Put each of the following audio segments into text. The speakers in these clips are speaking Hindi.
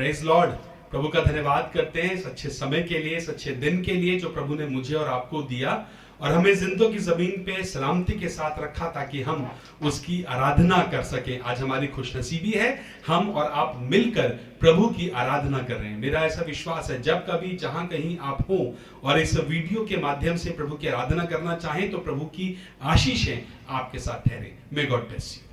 Praise Lord. प्रभु का धन्यवाद करते हैं इस अच्छे समय के लिए, इस अच्छे दिन के लिए जो प्रभु ने मुझे और आपको दिया और हमें जिंदों की जमीन पे सलामती के साथ रखा ताकि हम उसकी आराधना कर सकें। आज हमारी खुशनसीबी है, हम और आप मिलकर प्रभु की आराधना कर रहे हैं। मेरा ऐसा विश्वास है जब कभी जहां कहीं आप हो और इस वीडियो के माध्यम से प्रभु की आराधना करना चाहें तो प्रभु की आशीषें आपके साथ ठहरे। May God bless you.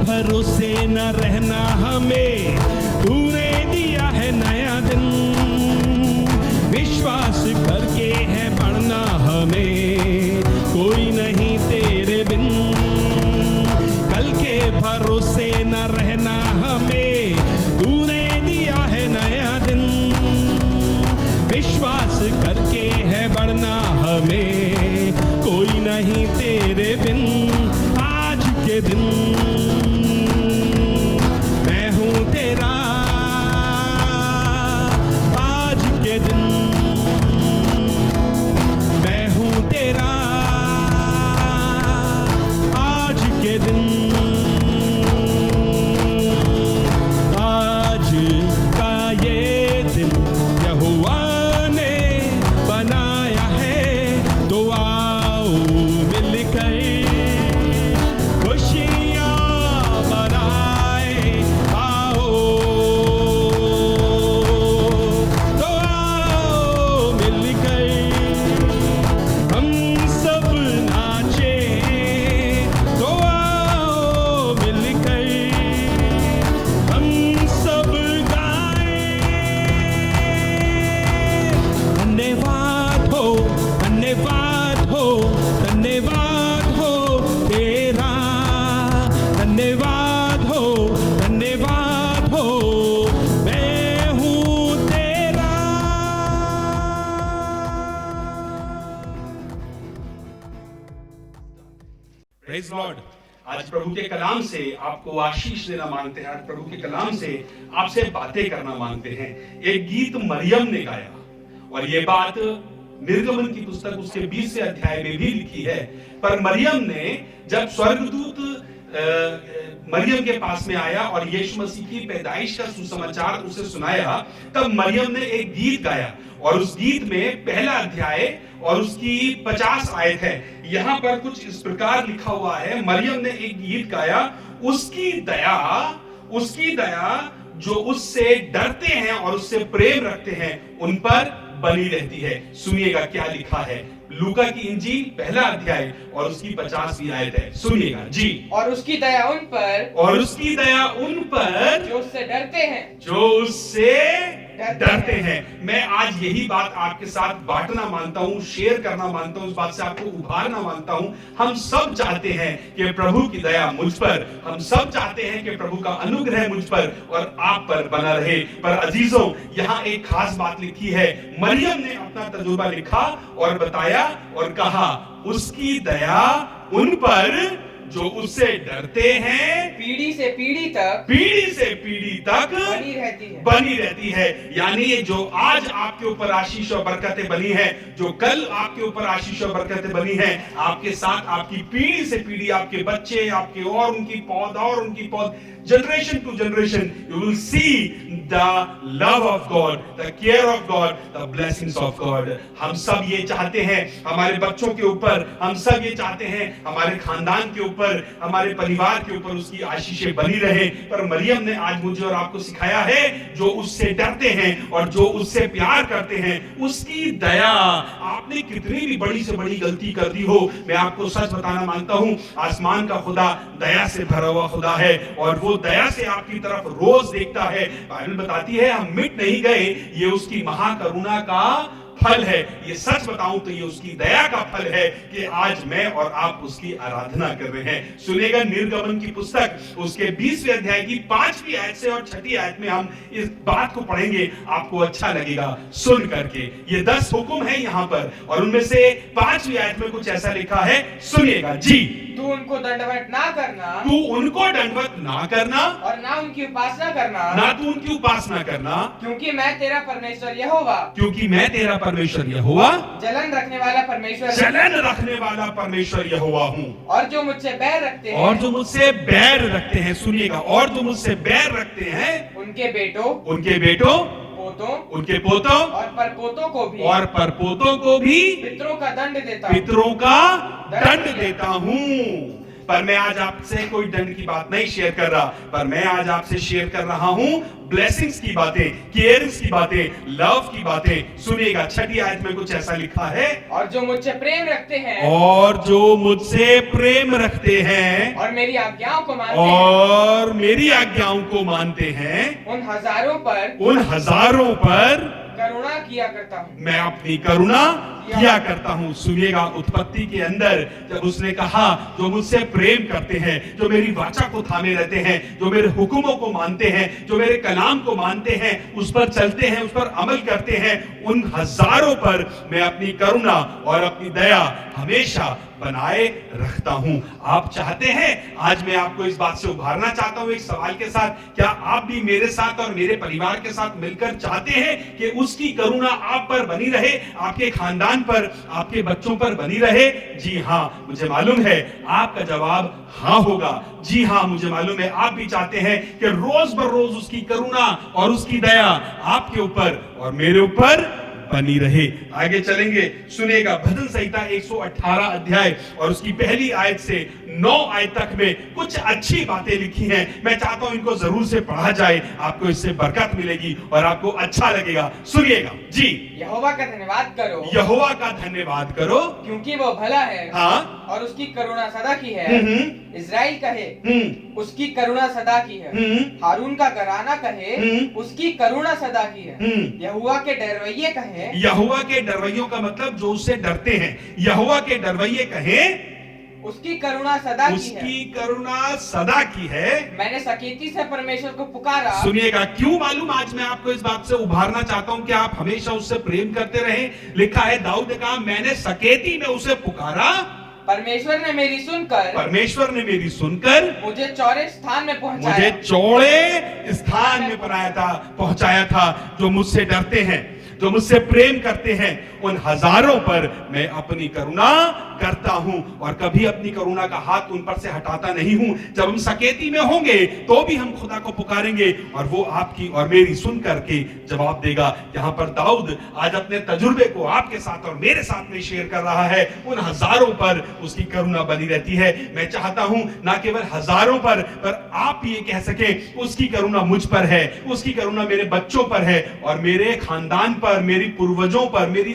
भरोसे न रहना हमें, तूने दिया है नया दिन, विश्वास करके है बढ़ना हमें, कोई नहीं तेरे बिन। कल के भरोसे न रहना हमें, तूने दिया है नया दिन, विश्वास करके है बढ़ना हमें, कोई नहीं तेरे बिन। आज के दिन मैं हूँ तेरा, आज के दिन मैं हूँ तेरा, आज के दिन, आज का ये दिन यहोवा ने प्रेज लॉर्ड। आज प्रभु के कलाम से आपको आशीष देना मांगते हैं। आज प्रभु के कलाम से आपसे बातें करना मांगते हैं। एक गीत मरियम ने गाया और ये बात निर्गमन की पुस्तक उसके 20वें अध्याय में भी लिखी है। पर मरियम ने जब स्वर्गदूत मरियम के पास में आया और यीशु मसीह की पैदाइश का सुसमाचार उसे सुनाया, तब मरियम ने एक गीत गाया और उस गीत में पहला अध्याय और उसकी 50 आयत है। यहाँ पर कुछ इस प्रकार लिखा हुआ है, मरियम ने एक गीत गाया, उसकी दया जो उससे डरते हैं और उससे प्रेम रखते हैं उन पर बनी रहती है। सुनिएगा क्या लिखा है, लूका की इंजील पहला अध्याय और उसकी 50वीं आयत है। सुनिएगा जी। और उसकी दया उन पर जो उससे डरते हैं। मैं आज यही बात आपके साथ बांटना मानता हूं, शेयर करना मानता हूं, उस बात से आपको उभारना मानता हूं। हम सब चाहते हैं कि प्रभु की दया मुझ पर, हम सब चाहते हैं कि प्रभु का अनुग्रह मुझ पर और आप पर बना रहे। पर अजीजों, यहाँ एक खास बात लिखी है। मरियम ने अपना तजुर्बा लिखा और बताया और कहा, उसकी दया उन पर जो उससे डरते हैं पीढ़ी से पीढ़ी तक बनी रहती है। यानी जो आज आपके ऊपर आशीष और बरकतें बनी है, जो कल आपके ऊपर आशीष और बरकतें बनी है, आपके साथ आपकी पीढ़ी से पीढ़ी, आपके बच्चे, आपके और उनकी पौध, generation to generation, you will see the love of God, the care of God, the blessings of God. हम सब ये चाहते हैं हमारे बच्चों के ऊपर, हम सब ये चाहते हैं हमारे खानदान के ऊपर, हमारे परिवार के ऊपर उसकी आशीषें बनी रहे। पर मरियम ने आज मुझे और आपको सिखाया है, जो उससे डरते हैं और जो उससे प्यार करते हैं, उसकी दया। आपने कितनी भी बड़ी से बड़ी गलती कर दी हो, मैं आपको सच बताना मांगता हूं, आसमान का खुदा दया से भरा हुआ खुदा है और वो दया से आपकी तरफ रोज देखता है। बाइबल बताती है हम मिट नहीं गए, ये उसकी महाकरुणा का फल है। ये सच बताऊं तो ये उसकी दया का फल है कि आज मैं और आप उसकी आराधना कर रहे हैं। सुनेगा निर्गमन की पुस्तक उसके 20वें अध्याय की 5वीं आयत से और 6ठी आयत में हम इस बात को पढ़ेंगे, आपको अच्छा लगेगा सुन करके। ये 10 हुक्म है यहाँ पर और उनमें से 5वीं आयत में कुछ ऐसा लिखा है, सुनिएगा जी। तू उनको दंडवत ना करना और ना उनकी उपासना करना, क्योंकि मैं तेरा परमेश्वर यहोवा जलन रखने वाला परमेश्वर यहोवा हूँ। और जो मुझसे बैर रखते हैं, सुनिएगा, और जो मुझसे बैर रखते हैं उनके बेटों उनके पोतों और परपोतों को भी पितरों का दंड देता हूँ। पर मैं आज आपसे कोई दंड की बात नहीं शेयर कर रहा, पर मैं आज आपसे शेयर कर रहा हूं ब्लेसिंग्स की बातें, केयर्स की बातें, लव की बातें। सुनिएगा 6ठी आयत में कुछ ऐसा लिखा है, और जो मुझसे प्रेम रखते हैं और मेरी आज्ञाओं को मानते हैं उन हजारों पर करुणा किया करता हूँ। मैं अपनी करुणा किया करता हूँ। सुनिएगा, उत्पत्ति के अंदर जब उसने कहा जो मुझसे प्रेम करते हैं, जो मेरी वाचा को थामे रहते हैं, जो मेरे हुक्मों को मानते हैं, जो मेरे कलाम को मानते हैं, उस पर चलते हैं, उस पर अमल करते हैं, उन हजारों पर मैं अपनी करुणा और अपनी दया हमेशा बनाए रखता हूं। आप चाहते हैं, आज मैं आपको इस बात से उभारना चाहता हूं एक सवाल के साथ, क्या आप भी मेरे साथ और मेरे परिवार के साथ मिलकर चाहते हैं कि उसकी करुणा आप पर बनी रहे, आपके खानदान पर, आपके बच्चों पर बनी रहे? जी हां, मुझे मालूम है आपका जवाब हां होगा। जी हां, मुझे मालूम है आप भी चाहते हैं कि रोज बरोज उसकी करुणा और उसकी दया आपके ऊपर और मेरे ऊपर बनी रहे। आगे चलेंगे, सुनिएगा, भजन संहिता 118 अध्याय और उसकी पहली आयत से 9 आयत तक में कुछ अच्छी बातें लिखी हैं। मैं चाहता हूं इनको जरूर से पढ़ा जाए, आपको इससे बरकत मिलेगी और आपको अच्छा लगेगा। सुनिएगा जी। यहोवा का धन्यवाद करो क्योंकि वो भला है, हाँ, और उसकी करुणा सदा की है। इज़राइल कहे उसकी करुणा सदा की है। हारून का घराना कहे उसकी करुणा सदा की है। यहोवा के डरवैये कहे, यहोवा के डरवैयों का मतलब जो उससे डरते हैं, यहोवा के डरवैये कहे उसकी करुणा सदा की है। मैंने सकेती से परमेश्वर को पुकारा। सुनिएगा, क्यों मालूम, आज मैं आपको इस बात से उभारना चाहता हूं कि आप हमेशा उससे प्रेम करते रहें। लिखा है, दाऊद ने कहा मैंने सकेती में उसे पुकारा परमेश्वर ने मेरी सुनकर मुझे चौड़े स्थान में मुझे चौड़े स्थान में पहुंचाया था। जो मुझसे डरते हैं, जो मुझसे प्रेम करते हैं, उन हजारों पर मैं अपनी करुणा करता हूं और कभी अपनी करुणा का हाथ उन पर से हटाता नहीं हूं। जब हम सकेती में होंगे तो भी हम खुदा को पुकारेंगे और वो आपकी और मेरी सुन करके जवाब देगा। यहां पर दाऊद आज अपने तजुर्बे को आपके साथ और मेरे साथ में शेयर कर रहा है। उन हजारों पर उसकी करुणा बनी रहती है। मैं चाहता हूं ना केवल हजारों पर आप ये कह सके उसकी करुणा मुझ पर है, उसकी करुणा मेरे बच्चों पर है और मेरे खानदान पर, मेरी पूर्वजों पर, मेरी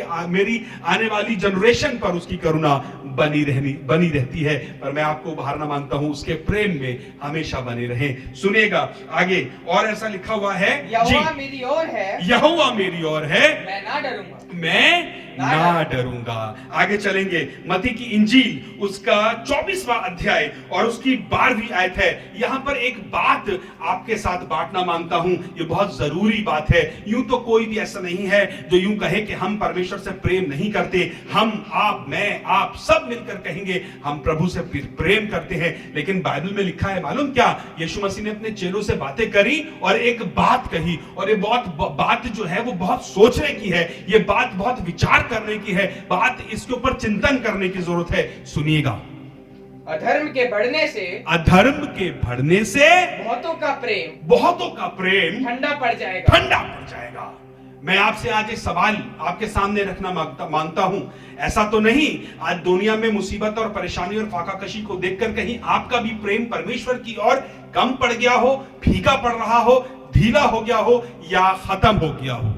आने वाली जनरेशन पर उसकी करुणा बनी रहती है। पर मैं आपको उभारना मांगता हूं उसके प्रेम में हमेशा बने रहें। सुनिएगा आगे, और ऐसा लिखा हुआ है, यहोवा मेरी ओर है, यहोवा मेरी ओर है, मैं ना डरूंगा, मैं ना डरूंगा। आगे चलेंगे, मत्ती की इंजील उसका 24वां अध्याय और उसकी 12वीं आयत है। यहां पर एक बात आपके साथ बांटना मांगता हूं, ये बहुत जरूरी बात है। यूं तो कोई भी ऐसा नहीं है जो यूं कहे कि हम परमेश्वर से प्रेम नहीं करते। हम, आप, मैं, आप सब मिलकर कहेंगे हम प्रभु से प्रेम करते हैं। लेकिन बाइबल में लिखा है, मालूम क्या? यीशु मसीह ने अपने चेलों से बातें करी और एक बात कही, और ये बात जो है वो बहुत सोचने की है, ये बात बहुत विचार करने की है, बात इसके ऊपर चिंतन करने की जरूरत है। सुनिएगा, अधर्म के बढ़ने से बहुतों का प्रेम ठंडा पड़ जाएगा। मैं आपसे आज एक सवाल आपके सामने रखना मांगता हूं। ऐसा तो नहीं आज दुनिया में मुसीबत और परेशानी और फाकाकशी को देखकर कहीं आपका भी प्रेम परमेश्वर की ओर कम पड़ गया हो, फीका पड़ रहा हो, ढीला हो गया हो या खत्म हो गया हो?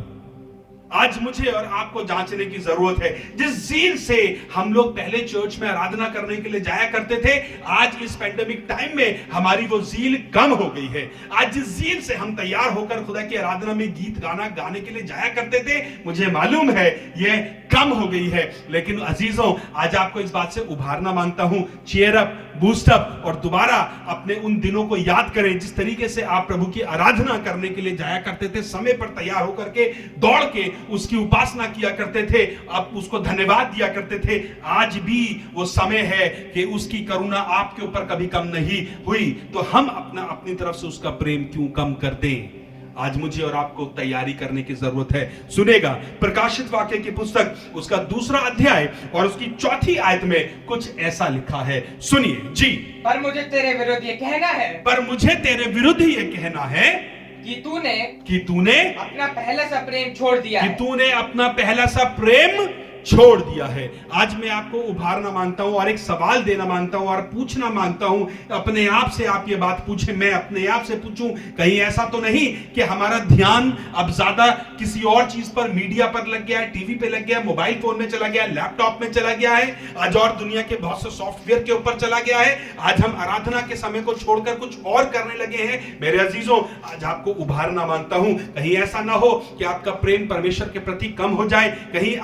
आज मुझे और आपको जांचने की जरूरत है। जिस ज़ील से हम लोग पहले चर्च में आराधना करने के लिए जाया करते थे, आज इस पेंडेमिक टाइम में हमारी वो ज़ील कम हो गई है। आज जिस ज़ील से हम तैयार होकर खुदा की आराधना में गीत गाने के लिए जाया करते थे, मुझे मालूम है ये कम हो गई है। लेकिन अजीजों, आज आपको इस बात से उभारना मांगता हूं, चीयर अप, बूस्ट अप और दोबारा अपने उन दिनों को याद करें जिस तरीके से आप प्रभु की आराधना करने के लिए जाया करते थे, समय पर तैयार होकर के, दौड़ के उसकी उपासना किया करते थे, आप उसको धन्यवाद दिया करते थे। आज भी वो समय है कि उसकी करुणा आपके ऊपर कभी कम नहीं हुई, तो हम अपनी तरफ से उसका प्रेम क्यों कम कर दें? आज मुझे और आपको तैयारी करने की जरूरत है। सुनेगा, प्रकाशित वाक्य की पुस्तक उसका 2 अध्याय और उसकी 4 आयत में कुछ ऐसा लिखा है। सुनिए जी। पर मुझे तेरे विरुद्ध ये कहना है कि तूने अपना पहला सा प्रेम छोड़ दिया है। तूने अपना पहला सा प्रेम छोड़ दिया है। आज मैं आपको उभारना मांगता हूं और एक सवाल देना मांगता हूं और पूछना मांगता हूं। अपने आप से आप ये बात पूछें, मैं अपने आप से पूछूं, कहीं ऐसा तो नहीं कि हमारा ध्यान अब ज्यादा किसी और चीज पर, मीडिया पर लग गया है, टीवी पे लग गया है, मोबाइल फोन में चला गया है, लैपटॉप में चला गया है, आज और दुनिया के बहुत से सॉफ्टवेयर के ऊपर चला गया है। आज हम आराधना के समय को छोड़कर कुछ और करने लगे हैं। मेरे अजीजों, आज आपको उभारना मांगता हूं, कहीं ऐसा ना हो कि आपका प्रेम परमेश्वर के प्रति कम हो जाए, कहीं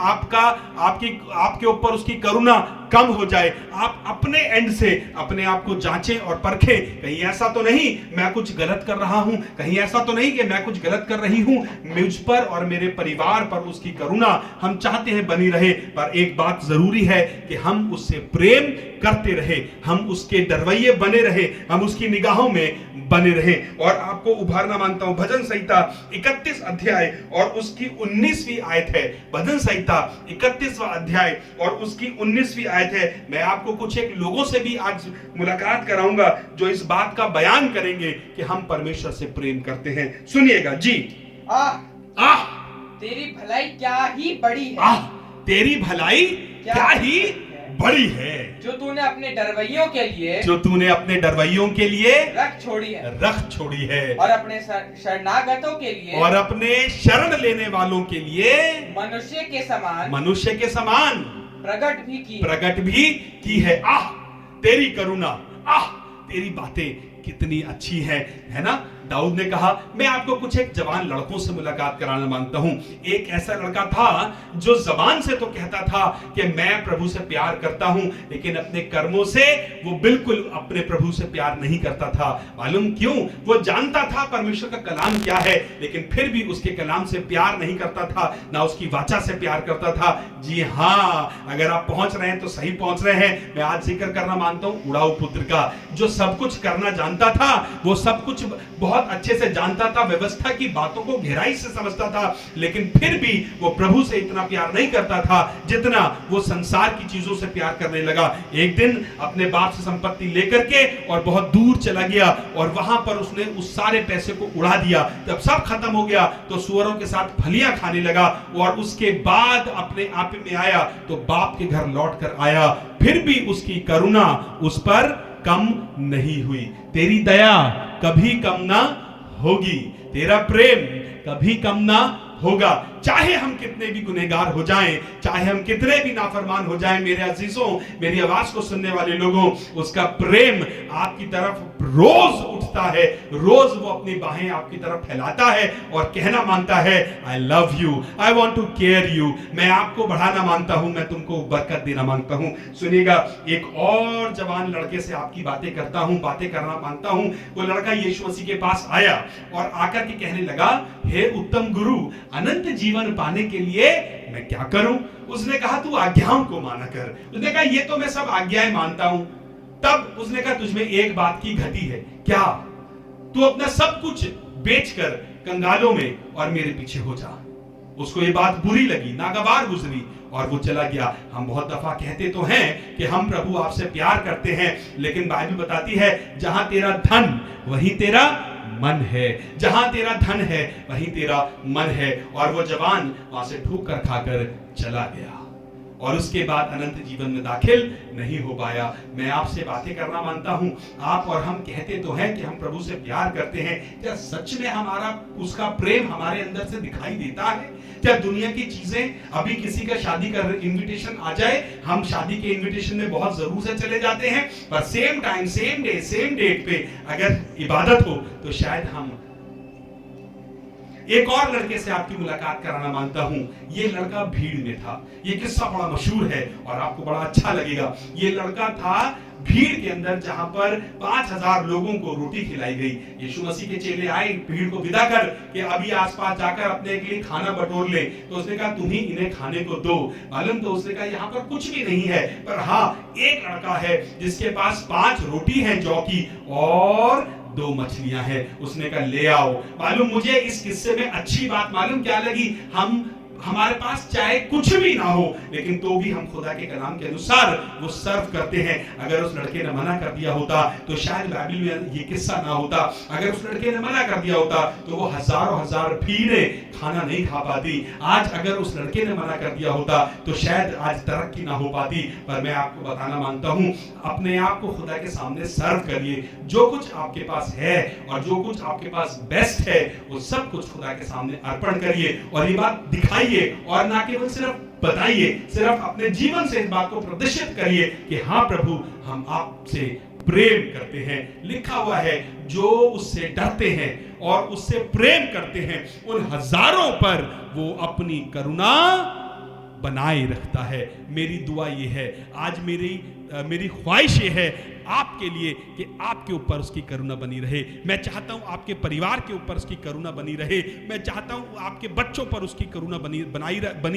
आपके ऊपर उसकी करुणा कम हो जाए। आप अपने एंड से अपने आप को जांचें और परखें, कहीं ऐसा तो नहीं मैं कुछ गलत कर रहा हूं, कहीं ऐसा तो नहीं कि मैं कुछ गलत कर रही हूं। मुझ पर और मेरे परिवार पर उसकी करुणा हम चाहते हैं बनी रहे, पर एक बात जरूरी है कि हम उससे प्रेम करते रहे, हम उसके डरवैये बने रहे, हम उसकी निगाहों में बने रहे। और आपको उभारना मांगता हूं, भजन संहिता 31 अध्याय और उसकी 19वीं आयत है। भजन संहिता 31वां अध्याय और उसकी 19वीं आयत है। मैं आपको कुछ एक लोगों से भी आज मुलाकात कराऊंगा जो इस बात का बयान करेंगे कि हम परमेश्वर से प्रेम करते हैं। सुनिएगा जी। आह तेरी भलाई क्या ही बड़ी है। आह तेरी भलाई क्या ही बड़ी है, जो तूने अपने डरवैयों के लिए रख छोड़ी है और अपने शरणागतों के लिए और अपने शरण लेने वालों के लिए मनुष्य के समान प्रकट भी की है। आह तेरी करुणा, आह तेरी बातें कितनी अच्छी है ना। दाऊद ने कहा, मैं आपको कुछ एक जवान लड़कों से मुलाकात कराना मांगता हूं। एक ऐसा लड़का था जो जबान से तो कहता था कि मैं प्रभु से प्यार करता हूं, लेकिन अपने कर्मों से वो बिल्कुल अपने प्रभु से प्यार नहीं करता था। मालूम क्यों? वो जानता था परमेश्वर का कलाम क्या है, लेकिन फिर भी उसके कलाम से प्यार नहीं करता था, ना उसकी वाचा से प्यार करता था। जी हाँ, अगर आप पहुंच रहे हैं तो सही पहुंच रहे हैं। मैं आज जिक्र करना मानता हूं उड़ाऊ पुत्र का, जो सब कुछ करना जानता था, वो सब कुछ बहुत अच्छे से जानता था, व्यवस्था की बातों को गहराई से समझता था, लेकिन फिर भी वो प्रभु से इतना प्यार नहीं करता था जितना वो संसार की चीजों से प्यार करने लगा। एक दिन अपने बाप से संपत्ति लेकर के और बहुत दूर चला गया और वहां पर उसने उस सारे पैसे को उड़ा दिया। जब सब खत्म हो गया तो सुअरों के साथ फलियां खाने लगा और उसके बाद अपने आप में आया तो बाप के घर लौट कर आया, फिर भी उसकी करुणा उस पर कम नहीं हुई। तेरी दया कभी कम ना होगी, तेरा प्रेम कभी कम ना होगा। चाहे हम कितने भी गुनहगार हो जाएं, चाहे हम कितने भी नाफरमान हो जाएं, मेरे अजीजों, मेरी आवाज को सुनने वाले लोगों, उसका प्रेम आपकी तरफ रोज उठता है, रोज वो अपनी बाहें आपकी तरफ फैलाता है और कहना मांगता है, I love you, I want to care you. मैं आपको बढ़ाना मांगता हूं, मैं तुमको बरकत देना मांगता हूं। सुनिएगा, एक और जवान लड़के से आपकी बातें करता हूं, बातें करना मांगता हूं। वो लड़का यीशु मसीह के पास आया और आकर के कहने लगा, हे उत्तम गुरु, अनंत जीवन पाने के लिए मैं क्या करूं? उसने कहा, तू आज्ञाओं को माना कर। उसने कहा, ये तो मैं सब आज्ञाएं मानता हूं। तब उसने कहा, तुझमें एक बात की घटी है, क्या? तू अपना सब कुछ बेचकर कंगालों में और मेरे पीछे हो जा। उसको ये बात बुरी लगी, नागवार गुजरी और वो चला गया। हम बहुत दफा कहते तो हैं कि हम प्रभु आपसे प्यार करते हैं, लेकिन बाइबल बताती है, जहां तेरा धन वहीं तेरा मन है, जहां तेरा धन है वहीं तेरा मन है। और वो जवान वहां से ठोकर खाकर चला गया और उसके बाद अनंत जीवन में दाखिल नहीं हो पाया। मैं आपसे बातें करना मानता हूं, आप और हम कहते तो हैं कि हम प्रभु से प्यार करते हैं, क्या सच में हमारा उसका प्रेम हमारे अंदर से दिखाई देता है? क्या दुनिया की चीजें, अभी किसी का शादी का इनविटेशन आ जाए, हम शादी के इनविटेशन में बहुत जरूर से चले जाते हैं, पर same time, same day, same date पे अगर इबादत हो तो शायद हम एक और लड़के से आपकी मुलाकात कराना मांगता हूं। ये लड़का भीड़ में था। ये किस्सा बड़ा मशहूर है और आपको बड़ा अच्छा लगेगा। ये लड़का था भीड़ के अंदर, जहां पर 5000 लोगों को रोटी खिलाई गई। यीशु मसीह के चेले आए भीड़ को विदा कर कि अभी आसपास जाकर अपने के लिए खाना बटोर ले। तो उसने कहा, तुम ही इन्हें खाने को दो। मालूम, तो उसने कहा, यहाँ पर कुछ भी नहीं है, पर हाँ, एक लड़का है जिसके पास 5 रोटी है जौ की और 2 मछलियां हैं। उसने कहा, ले आओ। मालूम, मुझे इस किस्से में अच्छी बात मालूम क्या लगी? हमारे पास चाहे कुछ भी ना हो, लेकिन तो भी हम खुदा के कलाम के अनुसार वो सर्व करते हैं। अगर उस लड़के ने मना कर दिया होता तो शायद बाइबल में ये किस्सा ना होता। अगर उस लड़के ने मना कर दिया होता तो वो हजारों हजार भीड़ें खाना नहीं खा पाती। आज अगर उस लड़के ने मना कर दिया होता तो शायद आज तरक्की ना हो पाती। पर मैं आपको बताना मांगता हूं, अपने आप को खुदा के सामने सर्व करिए। जो कुछ आपके पास है और जो कुछ आपके पास बेस्ट है, वो सब कुछ खुदा के सामने अर्पण करिए और ये बात दिखाइए, और ना केवल सिर्फ बताइए, सिर्फ अपने जीवन से इस बात को प्रदर्शित करिए कि हाँ प्रभु, हम आपसे प्रेम करते हैं। लिखा हुआ है, जो उससे डरते हैं और उससे प्रेम करते हैं, उन हजारों पर वो अपनी करुणा बनाए रखता है। मेरी दुआ ये है, आज मेरी ख्वाहिश ये है आपके लिए कि आपके ऊपर उसकी करुणा बनी रहे। मैं चाहता हूं आपके परिवार के ऊपर उसकी करुणा बनी रहे। मैं चाहता हूं आपके बच्चों पर उसकी करुणा बनी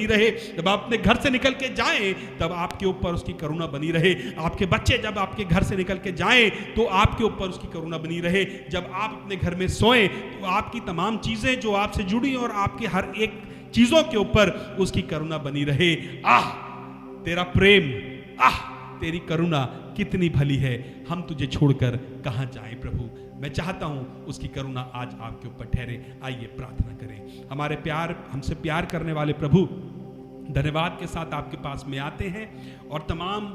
रहे। जब आप अपने घर से निकल के जाएं तब आपके ऊपर उसकी करुणा बनी रहे। आपके बच्चे जब आपके घर से निकल के जाएं तो आपके ऊपर उसकी करुणा बनी रहे। जब आप अपने घर में सोएं तो आपकी तमाम चीजें जो आपसे जुड़ी और आपके हर एक चीजों के ऊपर उसकी करुणा बनी रहे। आह, तेरा प्रेम, आह, तेरी करुणा कितनी भली है। हम तुझे छोड़कर कहां जाएं प्रभु। मैं चाहता हूं उसकी करुणा आज आपके ऊपर ठहरे। आइए प्रार्थना करें। हमसे प्यार करने वाले प्रभु, धन्यवाद के साथ आपके पास में आते हैं और तमाम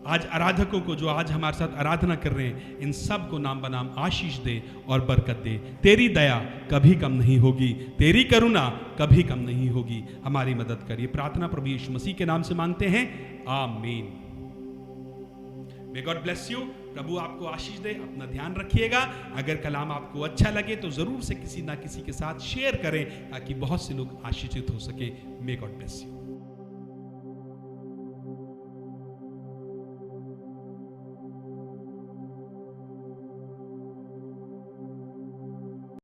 आज आराधकों को जो आज हमारे साथ आराधना कर रहे हैं, इन सब को नाम बनाम आशीष दे और बरकत दे। तेरी दया कभी कम नहीं होगी, तेरी करुणा कभी कम नहीं होगी। हमारी मदद करिए। प्रार्थना प्रभु यीशु मसीह के नाम से मांगते हैं, आमीन। May God bless you. प्रभु आपको आशीष दे। अपना ध्यान रखिएगा। अगर कलाम आपको अच्छा लगे तो जरूर से किसी ना किसी के साथ शेयर करें ताकि बहुत से लोग आशीषित हो सके। May God bless you.